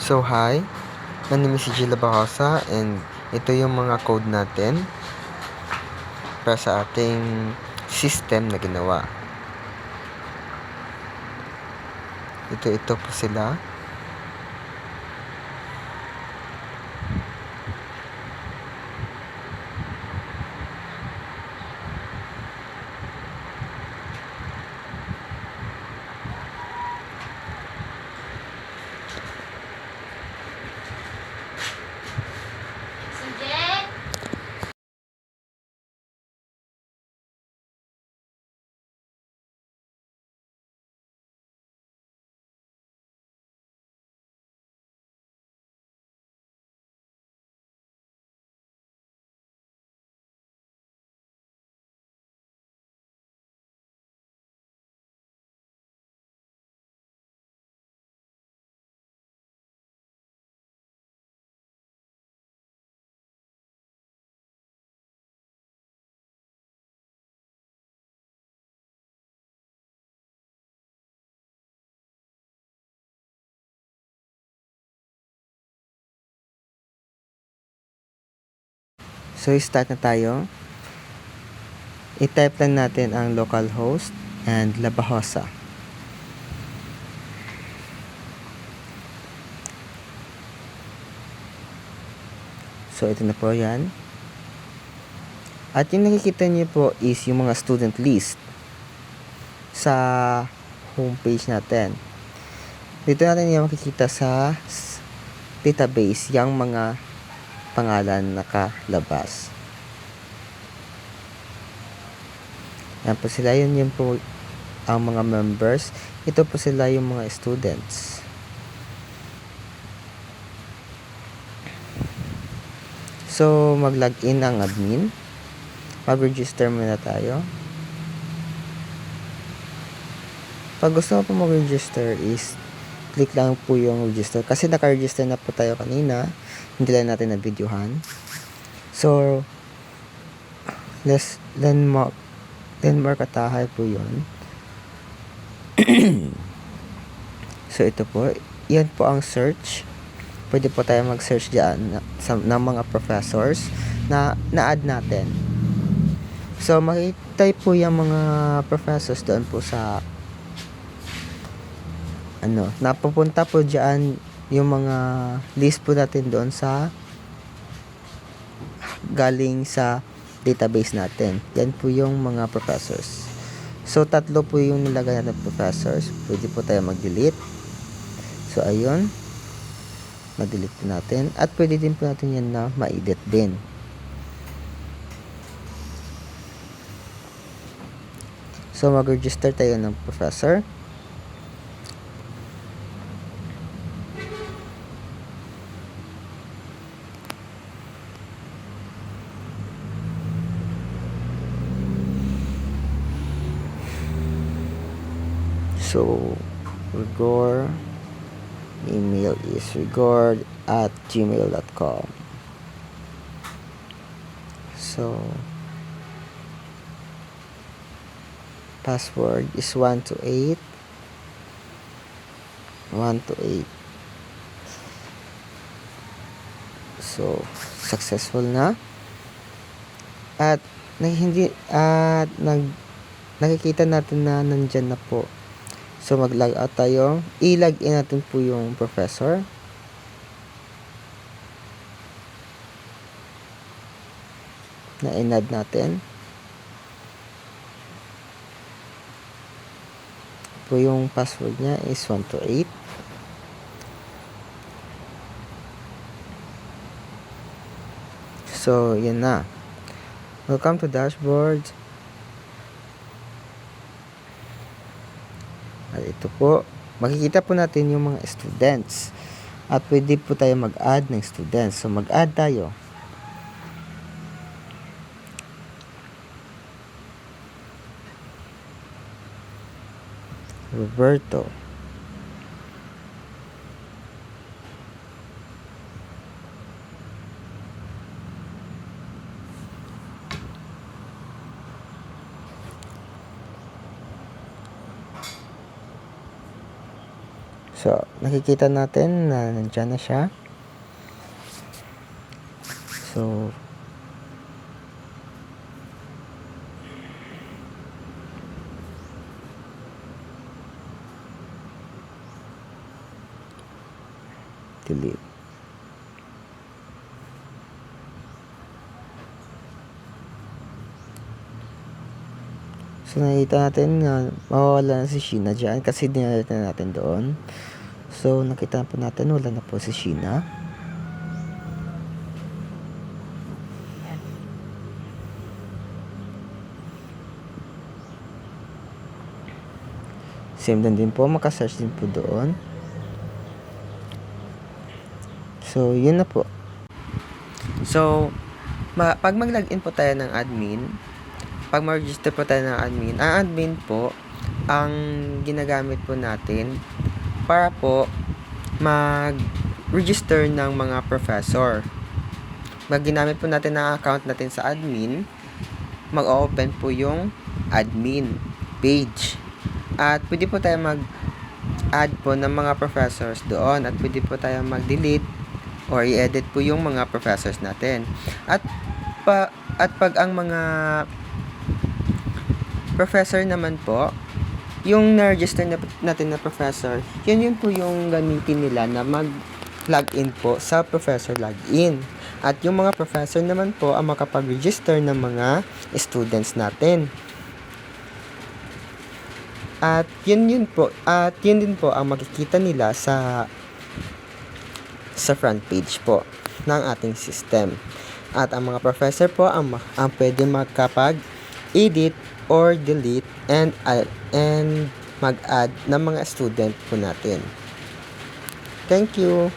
So hi, my name is Gila Bahosa and ito yung mga code natin para sa ating system na ginawa. Ito po sila. So start na tayo. I-type lang natin ang localhost and Labahosa. So ito na po yan. At yung nakikita niyo po is yung mga student list sa homepage natin. Dito natin yung makikita sa database yung mga pangalan nakalabas. Yan po sila, yun po ang mga members. Ito po sila yung mga students. So mag-login ang admin. Mag-register muna tayo. Pag gusto mo po mag-register is click lang po yung register. Kasi naka-register na po tayo kanina. Hindi lang natin na-videohan. So, landmark atahay po yun. So, ito po. Yan po ang search. Pwede po tayo mag-search dyan ng mga professors na na-add natin. So, makikita po yung mga professors doon po sa napupunta po dyan yung mga list po natin doon sa galing sa database natin. Yan po yung mga professors. So, 3 po yung nilagay natin professors. Pwede po tayo mag-delete. So, ayun. Ma-delete po natin. At pwede din po natin yan na ma-edit din. So, mag-register tayo ng professor. So, Rigor email is rigor@gmail.com. So, password is 1 to 8. So, successful na. At nakikita natin na nandyan na po. So, mag-log out tayo. I-log in natin po yung professor. Na in-add natin. Po yung password niya is 1 to 8. So, yan na. Welcome to dashboard. At ito po, makikita po natin yung mga students. At pwede po tayo mag-add ng students. So, mag-add tayo. Roberto. So, nakikita natin na nandyan na siya. So, delete. So, nakita natin na mawawala na si Sheena dyan kasi dinalit na natin doon. So, nakita po natin wala na po si Sheena. Same din po, makasearch din po doon. So, yun na po. So, pag mag-login po tayo ng admin, pag mag-register po tayo ng admin, ang admin po, ang ginagamit po natin para po mag-register ng mga professor. Pag ginamit po natin ang account natin sa admin, mag-open po yung admin page. At pwede po tayo mag-add po ng mga professors doon at pwede po tayo mag-delete or i-edit po yung mga professors natin. At pag ang mga professor naman po, yung na-register natin na professor, yun po yung gamitin nila na mag-login po sa professor login. At yung mga professor naman po ang makapag-register ng mga students natin. At yun din po ang makikita nila sa front page po ng ating system. At ang mga professor po ang pwede makapag-edit or delete and mag-add ng mga student po natin. Thank you.